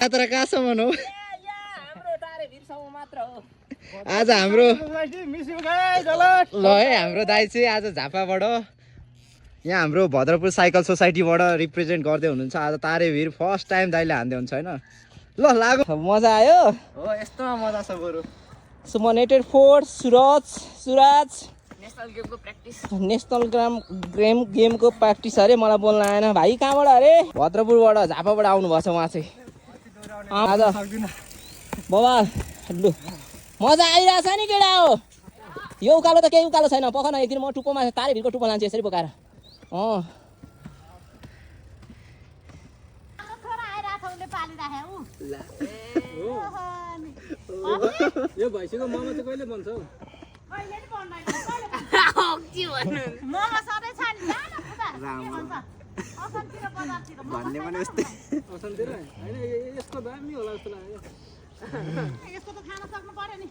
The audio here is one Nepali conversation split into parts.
यात्रा कहाँसम्म हो आज हाम्रो ल है हाम्रो दाइ चाहिँ आज झापाबाट यहाँ हाम्रो भद्रपुर साइकल सोसाइटीबाट रिप्रेजेन्ट गर्दै हुनुहुन्छ आज तारेभिर फर्स्ट टाइम दाइले हान्दै हुन्छ होइन ल लाग्यो मजा आयो हो यस्तोमा मजा छ बरु सुमनेटेड फोर्स सुराज नेसनल गेमको प्र्याक्टिस अरे मलाई बोल्न आएन भाइ कहाँबाट अरे भद्रपुरबाट झापाबाट आउनु भएको छ उहाँ चाहिँ आज बाबा लु मजा आइरहेछ नि केटा हो यो उकालो त केही उकालो छैन पख न एकदिन म टुप्पोमा तारेभिरको टुप्पो लान्छु यसरी बोकाएर यो भैँसीको मोमो चाहिँ कहिले बन्छ हौ भन्ने पनि यस्तै असनतिर होइन यसको दामी होला जस्तो लाग्यो यसको त खान सक्नु पर्यो नि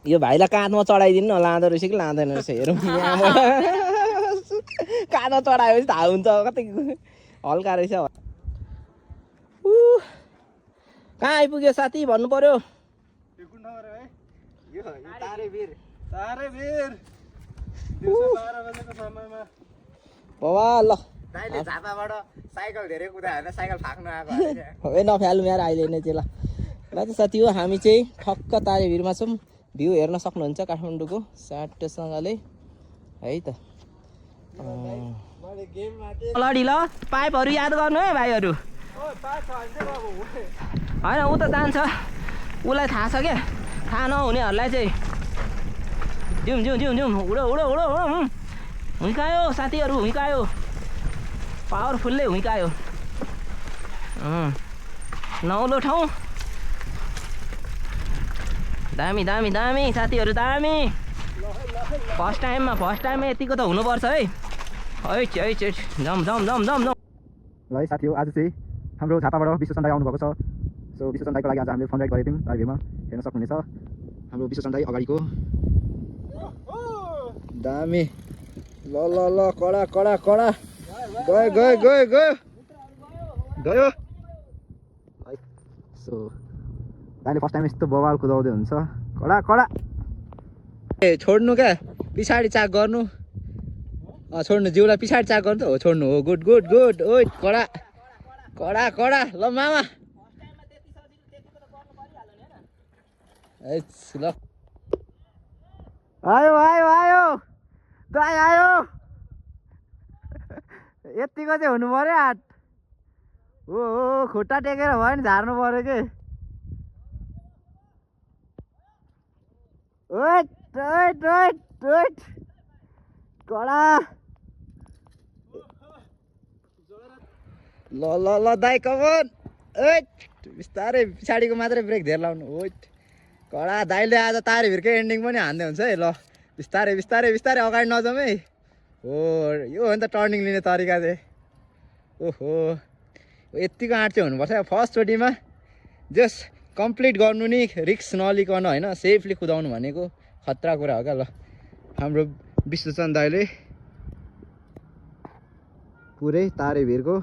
यो भाइलाई काँधमा चढाइदिनु न लाँदो रहेछ कि लाँदैन रहेछ हेरौँ काँधमा चढाएपछि थाहा हुन्छ कतै हल्का रहेछ कहाँ आइपुग्यो साथी भन्नु पर्यो बाबा ल दाइले झापाबाट साइकल धेरै कुदाएर साइकल फाक्नु आएको ए नफ्यालौँ यार अहिले नै चाहिँ ल त साथी हो हामी चाहिँ ठक्क तारेभिरमा छौँ भ्यू हेर्न सक्नुहुन्छ काठमाडौँको साटोसँगले है त लडी ल पाइपहरू याद गर्नु है भाइहरू होइन ऊ त जान्छ उसलाई थाहा छ क्या थाहा नहुनेहरूलाई चाहिँ जाउँ उडो हुर्कायो साथीहरू हुर्कायो पावरफुल्लै हुर्कायो नौलो ठाउँ दामी साथीहरू दामी फर्स्ट टाइममा यतिको त हुनुपर्छ है जम ल है साथी हो आज चाहिँ हाम्रो झापाबाट विश्वचन्द्र दाइ आउनुभएको छ सो विश्वचन्द्र दाइको लागि आज हामीले फन राइड गरेको थियौँ तारेभिरमा हेर्न सक्नुहुनेछ हाम्रो विश्वचन्द्र दाइ अगाडिको दामी ल कडा गयो है सो दाइले फर्स्ट टाइम यस्तो बवाल कुदाउँदै हुन्छ कडा ए छोड्नु क्या पछाडि चाक गर्नु छोड्नु जिउलाई पछाडि चाक गर्नु त हो छोड्नु हो गुड ओ कडा ल मामा ल आयो दाइ आयो यतिको चाहिँ हुनु पर्यो हाट हो खुट्टा टेकेर भयो नि झार्नु पर्यो कि कडा ल दाइ कमन बिस्तारै पछाडिको मात्रै ब्रेक धेर लाउनु कडा दाइले आज तारेभिरकै एन्डिङ पनि हान्दै हुन्छ है ल बिस्तारै अगाडि नजाउँ है हो यो हो नि त टर्निङ लिने तरिका चाहिँ ओहो यत्तिको आँट चाहिँ हुनुपर्छ फर्स्टचोटिमा जस्ट कम्प्लिट गर्नु नि रिक्स नलिकन होइन सेफली कुदाउनु भनेको खतरा कुरा हो क्या ल हाम्रो विश्वचन्द्र दाइले पुरै तारेभिरको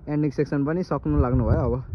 एन्डिङ सेक्सन पनि सक्नु लाग्नु भयो अब